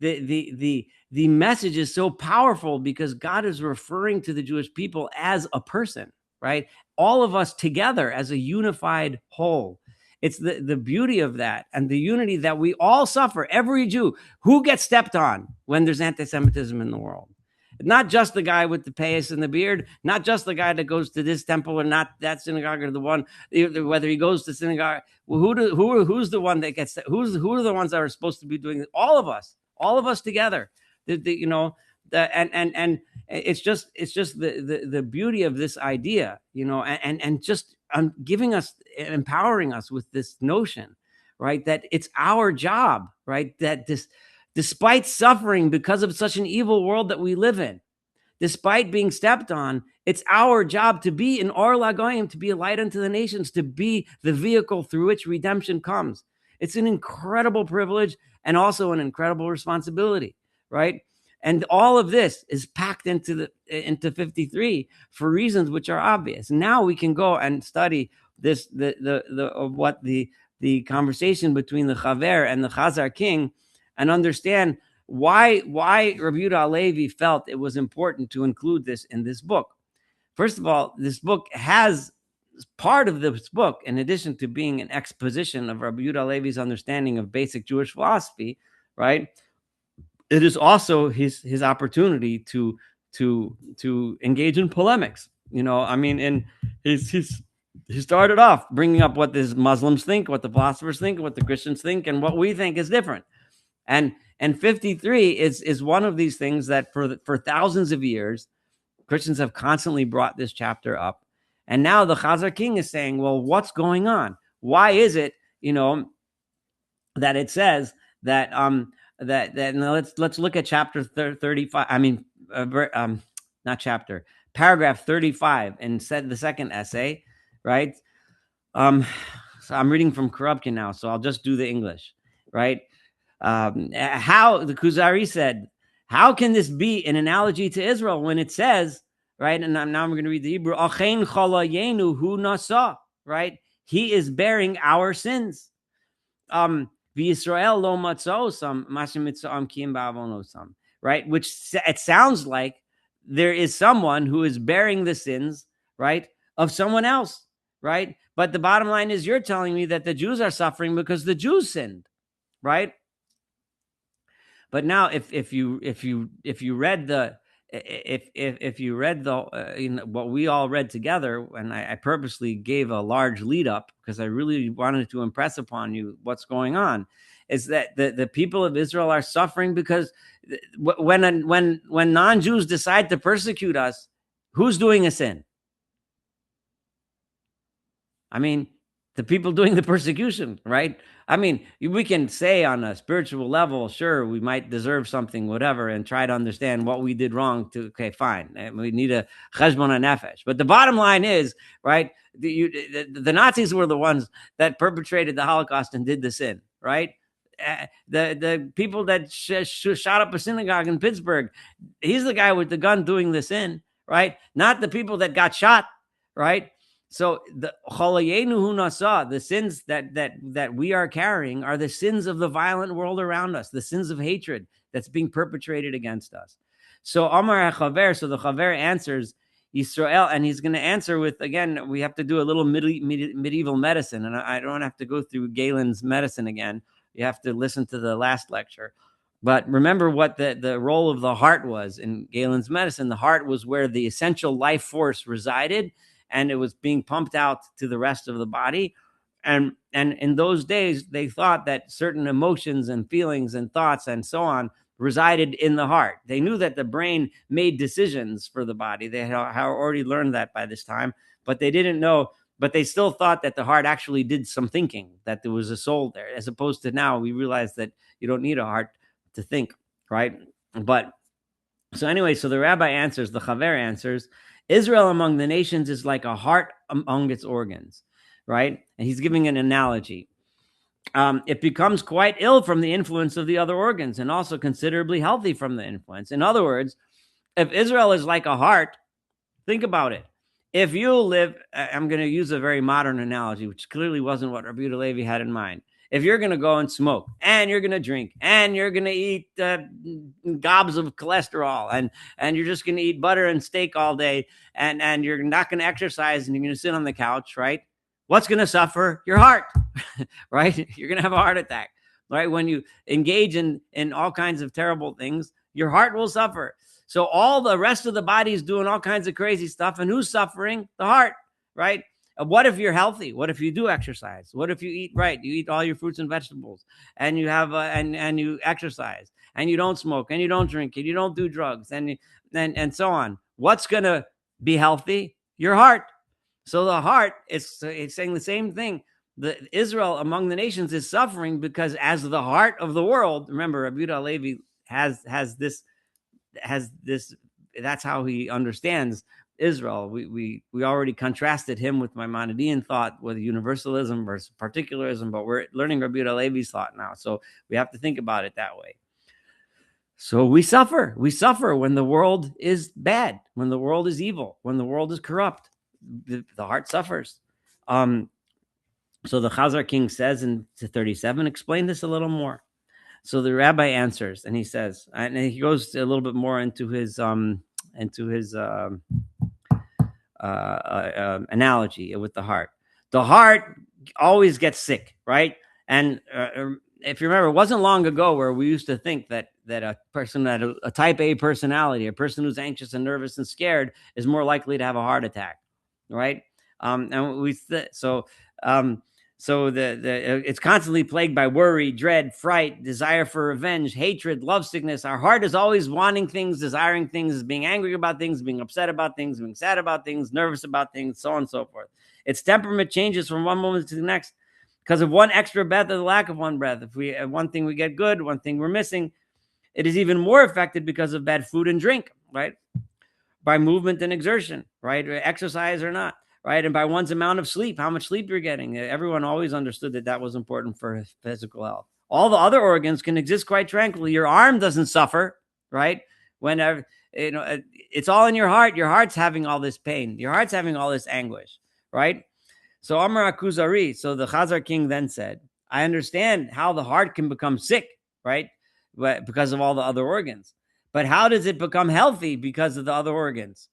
the message is so powerful because God is referring to the Jewish people as a person, right? All of us together as a unified whole. It's the beauty of that and the unity that we all suffer. Every Jew who gets stepped on when there's anti-Semitism in the world. Not just the guy with the payas and the beard, not just the guy that goes to this temple or not that synagogue or the one, whether he goes to synagogue. Who's the one that gets, who are the ones that are supposed to be doing it? All of us together. And it's just the beauty of this idea, and just giving us, empowering us with this notion, right, that it's our job, right, that despite suffering because of such an evil world that we live in, despite being stepped on, it's our job to be an Or LaGoyim, to be a light unto the nations, to be the vehicle through which redemption comes. It's an incredible privilege and also an incredible responsibility, right? And all of this is packed into 53 for reasons which are obvious. Now we can go and study this the conversation between the Chaver and the Khazar King, and understand why Rabbi Yehuda Halevi felt it was important to include this in this book. First of all, this book has part of this book, in addition to being an exposition of Rabbi Yehuda Halevi's understanding of basic Jewish philosophy, right? It is also his opportunity to engage in polemics. And he started off bringing up what the Muslims think, what the philosophers think, what the Christians think, and what we think is different. And 53 is one of these things that for thousands of years, Christians have constantly brought this chapter up. And now the Khazar King is saying, well, what's going on? Why is it, that it says that let's look at chapter 35. Not chapter, paragraph 35, and said the second essay, right? So I'm reading from Korobkin now, so I'll just do the English, right? How the Kuzari said, how can this be an analogy to Israel when it says, right? And now I'm going to read the Hebrew. Achein chalayenu hu nasa, right? He is bearing our sins. V'Yisrael lo matzosam mashim mitzam kiyim ba'avonosam, right? Which it sounds like there is someone who is bearing the sins, right, of someone else, right? But the bottom line is, you're telling me that the Jews are suffering because the Jews sinned, right? But now, if you read the what we all read together, and I purposely gave a large lead up because I really wanted to impress upon you what's going on, is that the people of Israel are suffering because when non-Jews decide to persecute us, who's doing a sin? I mean, the people doing the persecution, right? I mean, we can say on a spiritual level, sure, we might deserve something, whatever, and try to understand what we did wrong. Okay, fine. We need a cheshbon nefesh. But the bottom line is, right, the Nazis were the ones that perpetrated the Holocaust and did the sin, right? The people that shot up a synagogue in Pittsburgh, he's the guy with the gun doing the sin, right? Not the people that got shot, right? So the chalayenu hu nasa, the sins that we are carrying, are the sins of the violent world around us, the sins of hatred that's being perpetrated against us. So Amar HaChaver, so the Chaver answers Yisrael, and he's going to answer with, again, we have to do a little medieval medicine, and I don't have to go through Galen's medicine again. You have to listen to the last lecture. But remember what the role of the heart was in Galen's medicine. The heart was where the essential life force resided, and it was being pumped out to the rest of the body. And in those days, they thought that certain emotions and feelings and thoughts and so on resided in the heart. They knew that the brain made decisions for the body. They had already learned that by this time, but they didn't know. But they still thought that the heart actually did some thinking, that there was a soul there, as opposed to now we realize that you don't need a heart to think, right? But so anyway, so the rabbi answers, the Chaver answers, Israel among the nations is like a heart among its organs, right? And he's giving an analogy. It becomes quite ill from the influence of the other organs, and also considerably healthy from the influence. In other words, if Israel is like a heart, think about it. If you live, I'm going to use a very modern analogy, which clearly wasn't what Rabbi Yehuda Halevi had in mind. If you're going to go and smoke, and you're going to drink, and you're going to eat gobs of cholesterol, and you're just going to eat butter and steak all day, and you're not going to exercise, and you're going to sit on the couch, right? What's going to suffer? Your heart, right? You're going to have a heart attack, right? When you engage in all kinds of terrible things, your heart will suffer. So all the rest of the body is doing all kinds of crazy stuff, and who's suffering? The heart, right? What if you're healthy? What if you do exercise? What if you eat right? You eat all your fruits and vegetables, and you have and you exercise, and you don't smoke, and you don't drink, and you don't do drugs, and so on. What's gonna be healthy? Your heart. So the heart is it's saying the same thing. The Israel among the nations is suffering because as the heart of the world, remember, Rabbi Yehuda Halevi has this. That's how he understands Israel. We already contrasted him with Maimonidean thought, with universalism versus particularism, but we're learning Rabbi Yehuda Halevi's thought now, so we have to think about it that way. So we suffer. We suffer when the world is bad, when the world is evil, when the world is corrupt. The heart suffers. So the Khazar King says in 37, explain this a little more. So the rabbi answers, and he says, and he goes a little bit more into his analogy with the heart. The heart always gets sick, right? And if you remember, it wasn't long ago where we used to think that a person that a type A personality, a person who's anxious and nervous and scared, is more likely to have a heart attack, right? And we so it's constantly plagued by worry, dread, fright, desire for revenge, hatred, lovesickness. Our heart is always wanting things, desiring things, being angry about things, being upset about things, being sad about things, nervous about things, so on and so forth. Its temperament changes from one moment to the next because of one extra breath or the lack of one breath. If we one thing we get good, one thing we're missing. It is even more affected because of bad food and drink, right? By movement and exertion, right? Or exercise or not. Right. And by one's amount of sleep, how much sleep you're getting. Everyone always understood that was important for physical health. All the other organs can exist quite tranquilly. Your arm doesn't suffer, right? Whenever, it's all in your heart. Your heart's having all this pain. Your heart's having all this anguish, right? So Amar Kuzari, so the Khazar King then said, I understand how the heart can become sick, right? Because of all the other organs. But how does it become healthy because of the other organs?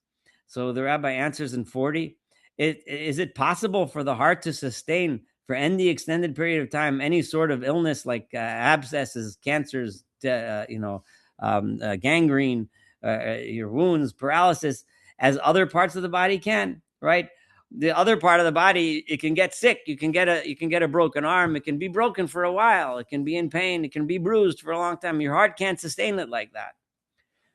So the rabbi answers in 40, is it possible for the heart to sustain for any extended period of time any sort of illness like abscesses, cancers, gangrene, your wounds, paralysis, as other parts of the body can, right? The other part of the body, it can get sick. You can get a broken arm. It can be broken for a while. It can be in pain. It can be bruised for a long time. Your heart can't sustain it like that.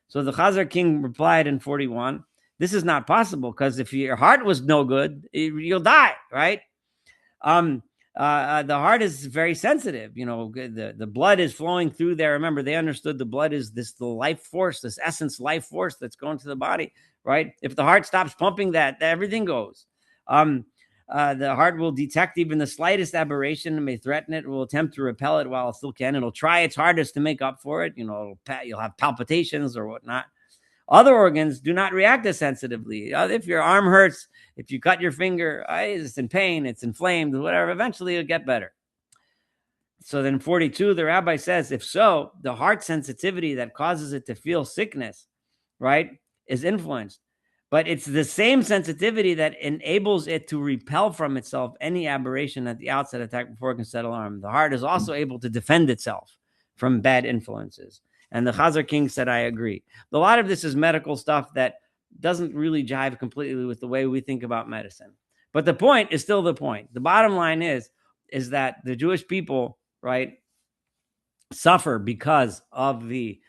So the Khazar King replied in 41, this is not possible because if your heart was no good, you'll die, right? The heart is very sensitive. The blood is flowing through there. Remember, they understood the blood is the life force, this essence life force that's going to the body, right? If the heart stops pumping that, everything goes. The heart will detect even the slightest aberration and may threaten it. It will attempt to repel it while it still can. It'll try its hardest to make up for it. You'll have palpitations or whatnot. Other organs do not react as sensitively. If your arm hurts, if you cut your finger, it's in pain, it's inflamed, whatever, eventually it'll get better. So then 42, the rabbi says, if so, the heart sensitivity that causes it to feel sickness, right, is influenced. But it's the same sensitivity that enables it to repel from itself any aberration at the outset attack before it can settle on. The heart is also able to defend itself from bad influences. And the Khazar King said, I agree. A lot of this is medical stuff that doesn't really jive completely with the way we think about medicine. But the point is still the point. The bottom line is that the Jewish people, right, suffer because of the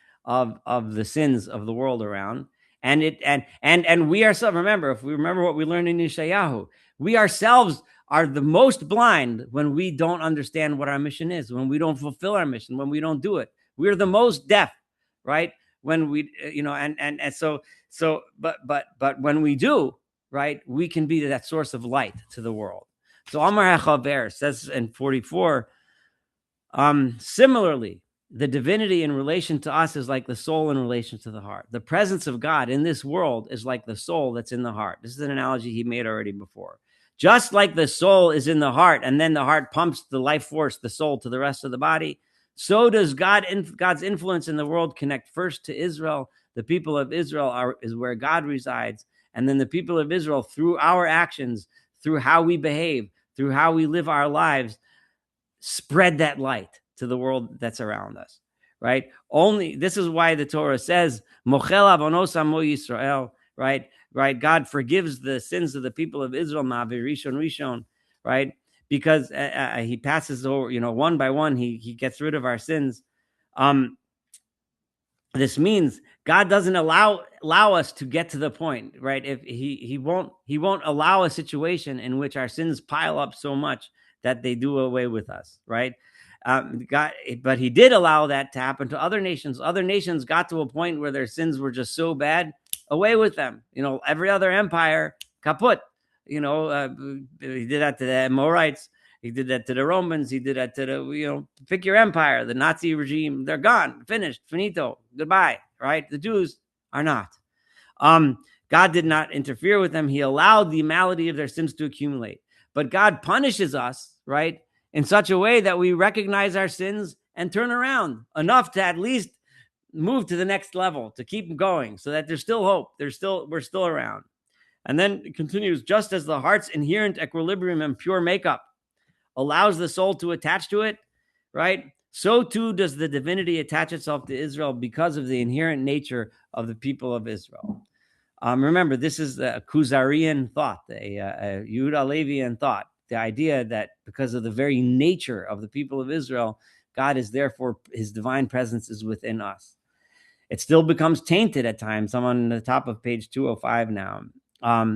sins of the world around. And we ourselves, remember, if we remember what we learned in Yeshayahu, we ourselves are the most blind when we don't understand what our mission is, when we don't fulfill our mission, when we don't do it. We're the most deaf, right? When we, but when we do, right, we can be that source of light to the world. So Amar HaChaver says in 44, similarly, the divinity in relation to us is like the soul in relation to the heart. The presence of God in this world is like the soul that's in the heart. This is an analogy he made already before. Just like the soul is in the heart, and then the heart pumps the life force, the soul, to the rest of the body, so does God's influence in the world connect first to Israel. The people of Israel is where God resides. And then the people of Israel, through our actions, through how we behave, through how we live our lives, spread that light to the world that's around us, right? This is why the Torah says, Mochel avonos amo Yisrael, right? right? God forgives the sins of the people of Israel, Rishon Rishon, right? Because he passes over, one by one, he gets rid of our sins. This means God doesn't allow us to get to the point, right? If he won't allow a situation in which our sins pile up so much that they do away with us, right? God, but he did allow that to happen to other nations. Other nations got to a point where their sins were just so bad, away with them. Every other empire, kaput. He did that to the Amorites. He did that to the Romans. He did that to the, pick your empire, the Nazi regime. They're gone, finished, finito, goodbye, right? The Jews are not. God did not interfere with them. He allowed the malady of their sins to accumulate. But God punishes us, right, in such a way that we recognize our sins and turn around enough to at least move to the next level, to keep going, so that there's still hope. We're still around. And then it continues, just as the heart's inherent equilibrium and pure makeup allows the soul to attach to it, right? So too does the divinity attach itself to Israel because of the inherent nature of the people of Israel. Remember, this is a Kuzarian thought, a Yehuda Levian thought, the idea that because of the very nature of the people of Israel, God is therefore, his divine presence is within us. It still becomes tainted at times. I'm on the top of page 205 now,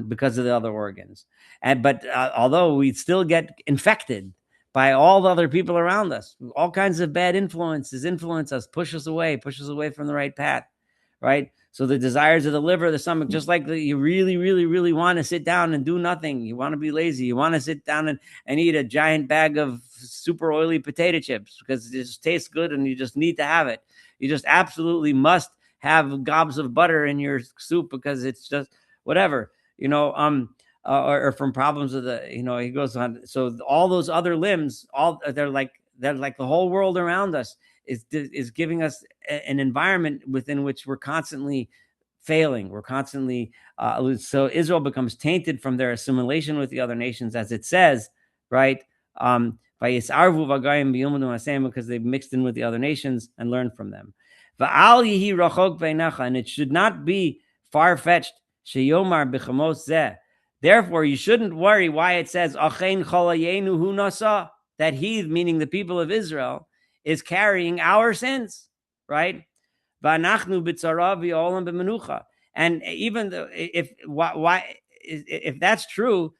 because of the other organs. But although we still get infected by all the other people around us, all kinds of bad influences influence us, push us away from the right path, right? So the desires of the liver, the stomach, just like you really, really, really want to sit down and do nothing. You want to be lazy. You want to sit down and eat a giant bag of super oily potato chips because it just tastes good and you just need to have it. You just absolutely must have gobs of butter in your soup because it's just whatever, or from problems of the, he goes on. So all those other limbs, they're like the whole world around us is giving us an environment within which we're constantly failing. We're constantly, so Israel becomes tainted from their assimilation with the other nations, as it says, right? Because they mixed in with the other nations and learned from them. And it should not be far-fetched. Therefore, you shouldn't worry why it says that he, meaning the people of Israel, is carrying our sins, right? And even though if that's true,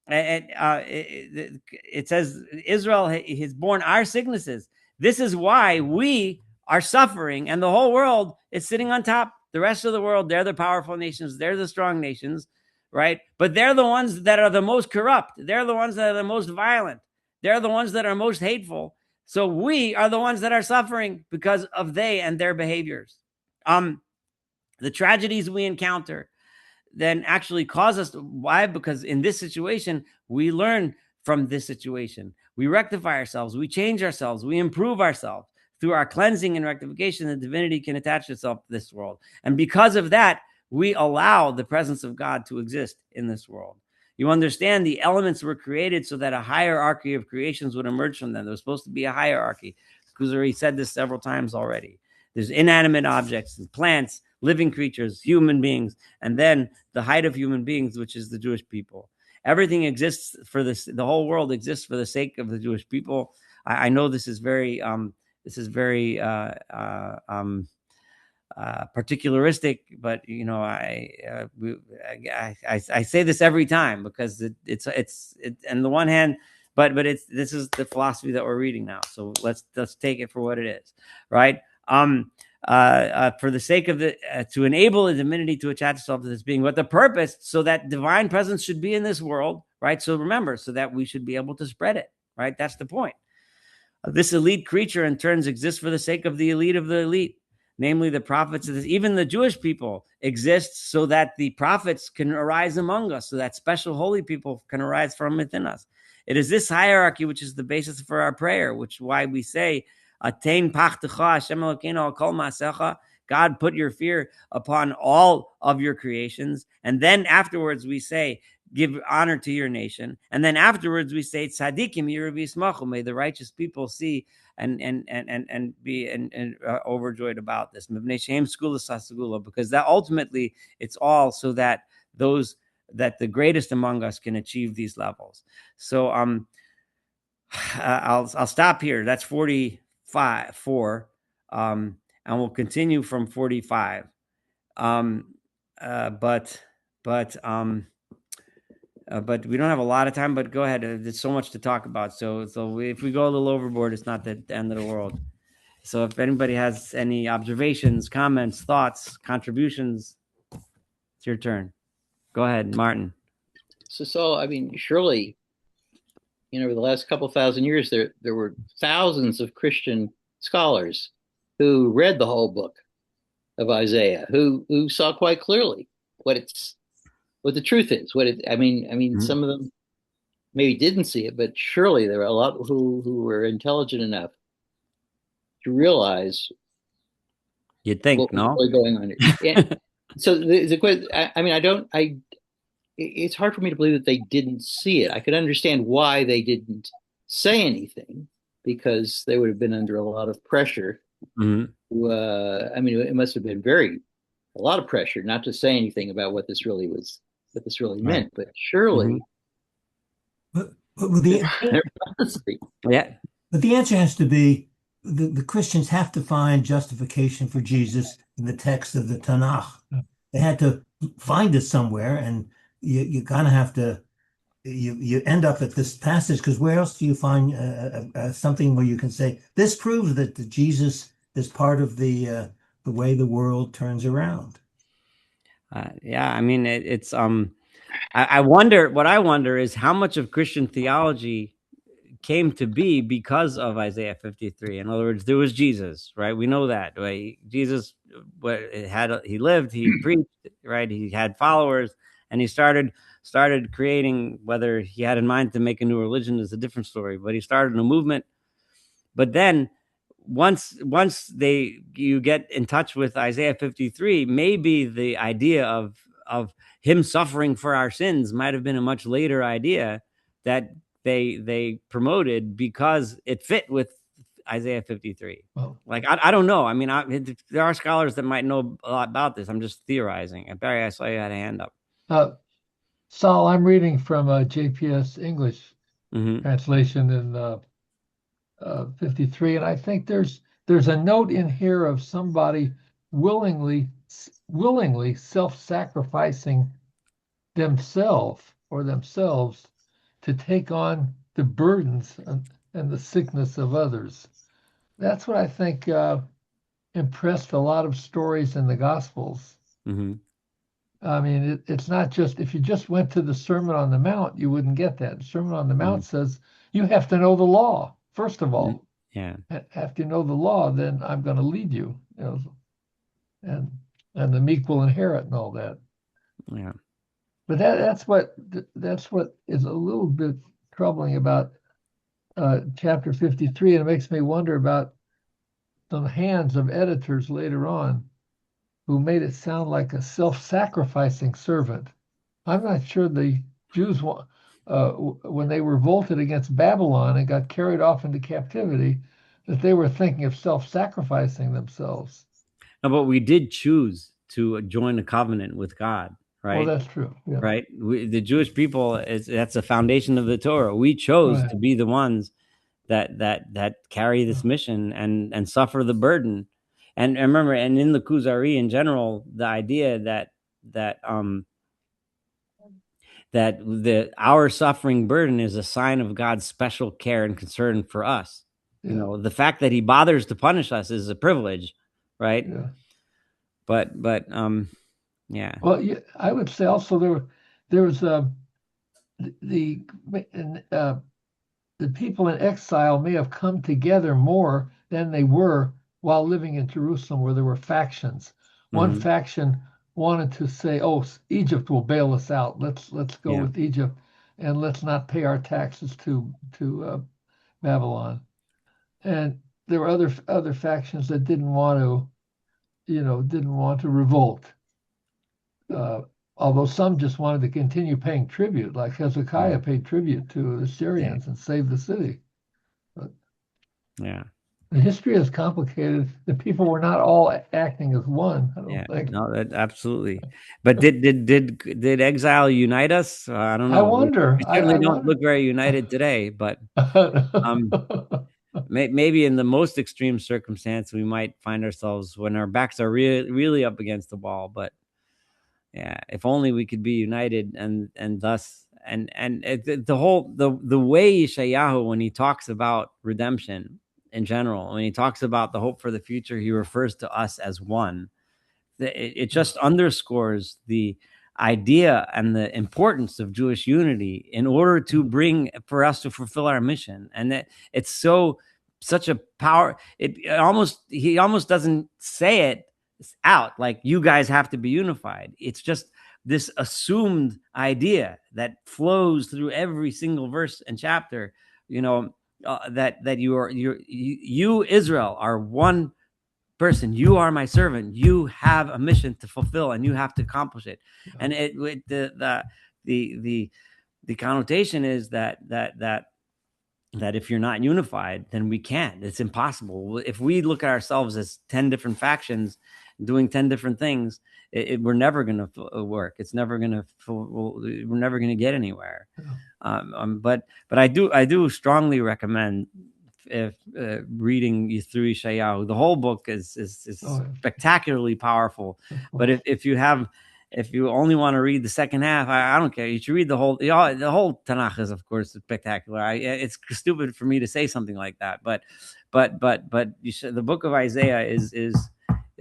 it says Israel has borne our sicknesses. This is why we are suffering, and the whole world is sitting on top. The rest of the world, they're the powerful nations, they're the strong nations, right? But they're the ones that are the most corrupt. They're the ones that are the most violent. They're the ones that are most hateful. So we are the ones that are suffering because of they and their behaviors. The tragedies we encounter then actually cause us. Why? Because in this situation, we learn from this situation. We rectify ourselves. We change ourselves. We improve ourselves. Through our cleansing and rectification, the divinity can attach itself to this world. And because of that, we allow the presence of God to exist in this world. You understand the elements were created so that a hierarchy of creations would emerge from them. There was supposed to be a hierarchy. Kuzari said this several times already. There's inanimate objects and plants, living creatures, human beings, and then the height of human beings, which is the Jewish people. Everything exists for this. The whole world exists for the sake of the Jewish people. I know this is very particularistic, but I say this every time because it's on the one hand, but this is the philosophy that we're reading now. So let's take it for what it is, right? For the sake of to enable the divinity to attach itself to this being, but the purpose so that divine presence should be in this world, right? So remember, so that we should be able to spread it, right? That's the point. This elite creature in turns exists for the sake of the elite, namely the prophets. Even the Jewish people exist so that the prophets can arise among us, so that special holy people can arise from within us. It is this hierarchy which is the basis for our prayer, which is why we say, Atein pachtecha, Hashem Elokeinu al kol ma'asecha. God, put your fear upon all of your creations. And then afterwards we say, give honor to your nation. And then afterwards we say, Tzadikim yirubismachu, may the righteous people see and be overjoyed about this. Because that ultimately it's all so that those that the greatest among us can achieve these levels. So I'll stop here. That's 45 4. And we'll continue from 45. Um uh but but um but we don't have a lot of time. But go ahead. There's so much to talk about. So if we go a little overboard, it's not the end of the world. So if anybody has any observations, comments, thoughts, contributions, it's your turn. Go ahead, Martin. So I mean, surely, over the last couple thousand years, there were thousands of Christian scholars who read the whole book of Isaiah, who saw quite clearly what the truth is. Mhm. Some of them maybe didn't see it, but surely there were a lot who were intelligent enough to realize You'd think, what was no? really going on here. Yeah. So the question, I don't, it's hard for me to believe that they didn't see it. I could understand why they didn't say anything because they would have been under a lot of pressure. Mhm. It must have been a lot of pressure not to say anything about what this really Right. meant. But Mhm. surely, But honestly, Yeah. the answer has to be the Christians have to find justification for Jesus in the text of the Tanakh. They had to find it somewhere, and you kind of have to you end up at this passage because where else do you find something where you can say this proves that Jesus is part of the way the world turns around? Yeah. I mean, I wonder. What I wonder is how much of Christian theology came to be because of Isaiah 53. In other words, there was Jesus, right? We know that, right? Jesus, he lived, he preached, right? He had followers, and he started creating. Whether he had in mind to make a new religion is a different story, but he started a movement. But then once they you get in touch with Isaiah 53, maybe the idea of him suffering for our sins might have been a much later idea that they promoted because it fit with Isaiah 53. Well, Like I don't know. I mean, there are scholars that might know a lot about this. I'm just theorizing. And Barry, I saw you had a hand up. uh, Saul, I'm reading from a JPS English Hmm. translation in 53, and I think there's a note in here of somebody willingly self-sacrificing themselves to take on the burdens and the sickness of others. That's what I think impressed a lot of stories in the Gospels. Hmm. I mean, it's not just if you just went to the Sermon on the Mount, you wouldn't get that. The Sermon on the Hmm. Mount says you have to know the law, first of all. Yeah. After you know the law, then I'm going to lead you, and and the meek will inherit and all that. Yeah. But that's what is a little bit troubling about chapter 53, and it makes me wonder about the hands of editors later on who made it sound like a self-sacrificing servant. I'm not sure the Jews, when they revolted against Babylon and got carried off into captivity, that they were thinking of self-sacrificing themselves. No, but we did choose to join a covenant with God, Well, right? that's true. Yeah. Right. The Jewish people that's the foundation of the Torah. We chose Right. to be the ones that carry this Yeah. mission and suffer the burden. And remember, and in the Kuzari in general, the idea that um that our suffering burden is a sign of God's special care and concern for us. Yeah. The fact that He bothers to punish us is a privilege, right? Yeah. But yeah. Well, yeah, I would say also there was the uh, the people in exile may have come together more than they were while living in Jerusalem, where there were factions. One Hmm. faction wanted to say, "Oh, Egypt will bail us out. Let's go Yeah. with Egypt, and let's not pay our taxes to Babylon." And there were other factions that didn't want to revolt. Uh, although some just wanted to continue paying tribute, like Hezekiah paid tribute to the Syrians and saved the city. But Yeah. the history is complicated. The people were not all acting as one, I don't think. No, that absolutely. But did exile unite us? I don't I know. wonder. We certainly I don't wonder. look very united today, but maybe in the most extreme circumstance, we might find ourselves when our backs are really up against the wall. But yeah, if only we could be united, and thus the way Yeshayahu, when he talks about redemption in general, when he talks about the hope for the future, he refers to us as one. It just underscores the idea and the importance of Jewish unity in order to bring for us to fulfill our mission. And that it's such a power. He almost doesn't say it out like you guys have to be unified. It's just this assumed idea that flows through every single verse and chapter. That you Israel are one person. You are my servant. You have a mission to fulfill, and you have to accomplish it. And the connotation is that if you're not unified, then we can't. It's impossible. If we look at ourselves as 10 different factions doing 10 different things, we're never going to work. It's never going to. We're never going to get anywhere. But I do strongly recommend reading through Yeshayahu. The whole book is spectacularly powerful. But if you only want to read the second half, I don't care. You should read the whole. The whole Tanakh is, of course, spectacular. It's stupid for me to say something like that, but the book of Isaiah is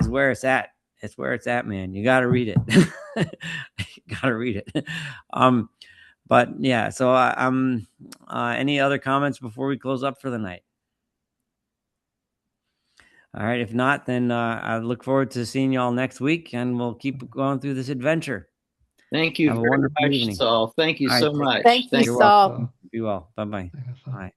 where it's at. It's where it's at, man. You got to read it. You got to read it. But yeah. So any other comments before we close up for the night? All right. If not, then I look forward to seeing y'all next week, and we'll keep going through this adventure. Thank you very much, Saul. Thank you so much. Thank you, Saul. Be well. Bye-bye. Bye.